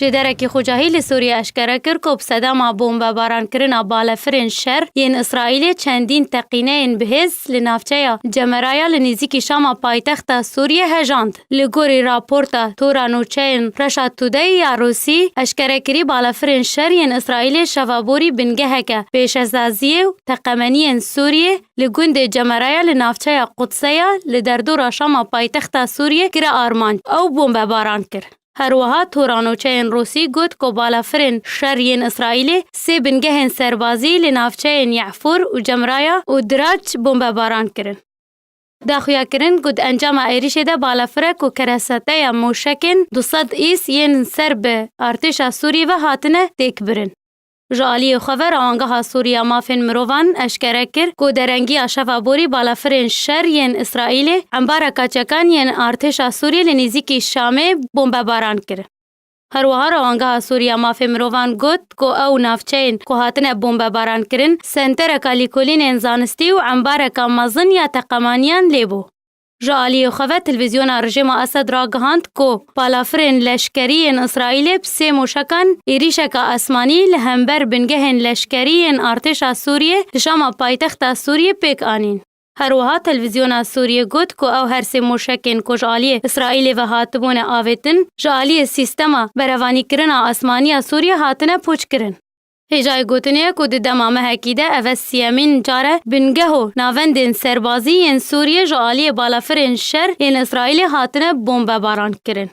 جدرکی خوجاهی لسوریه اشکره کر که بسدما بومبه باران کرنا بالفرین شر ین اسرائیل چندین تقینه این بهز لنافچه جمرایا لنزیکی شام پایتخت سوریه هجاند. لگوری راپورتا تورانوچه این رشاد توده یا روسی اشکره کری بالفرین شر ین اسرائیل شوابوری بنگه که پیش از ازیه و تقمنی این سوریه لگوند جمرایا لنافچه قدسه لدردور شام پایتخت سوریه کر آرمان او بومبه باران کر. هر وها تورانوچه این روسی گوت که بالافرین شرین اسرائیل سی بنگه سربازی لنافچه این یعفور و جمرایا و دراج بومبه باران کرن. داخویا کرن گود انجام ایریشه ده بالافرک و کرسته یا موشکن 200 ایس ین سر به ارتش سوری و هاتنه تک برن. جالی خبر آنگاه سوریا مافین مروان اشکره کر که درنگی شفابوری بالافرین شر ین اسرائیل انبار کچکان ین ارتش سوری لنزیکی شامه بومبه باران کرد. هر وهار آنگاه سوریا مافین مروان گوت که او نافچین که هاتنه بومبه باران کرن سنتر کالیکولین انزانستی و انبار کامازن یا تقمانیان لیبو. جالی خبر تلویزیون رژیم اسد را گهاند که بالافرین لشکری این اسرائیل بسی موشکان ایریشک آسمانی لهمبر بنگهن لشکری این ارتش سوریه لشام پایتخت سوریه پیک آنین. هر وها تلویزیون سوریه گوت که او هر سی موشکین که جالی اسرائیل و هاتبون آویتن جالی سیستما بروانی کرن آسمانی سوریه هاتنه پوچ کرن. هجای گوتنیه که دمامه حکیده او سیامین جاره بنگهو ناوندین سربازی این سوریه جالی بالافرین شر این اسرائیل هاتنه بومبه باران کرن.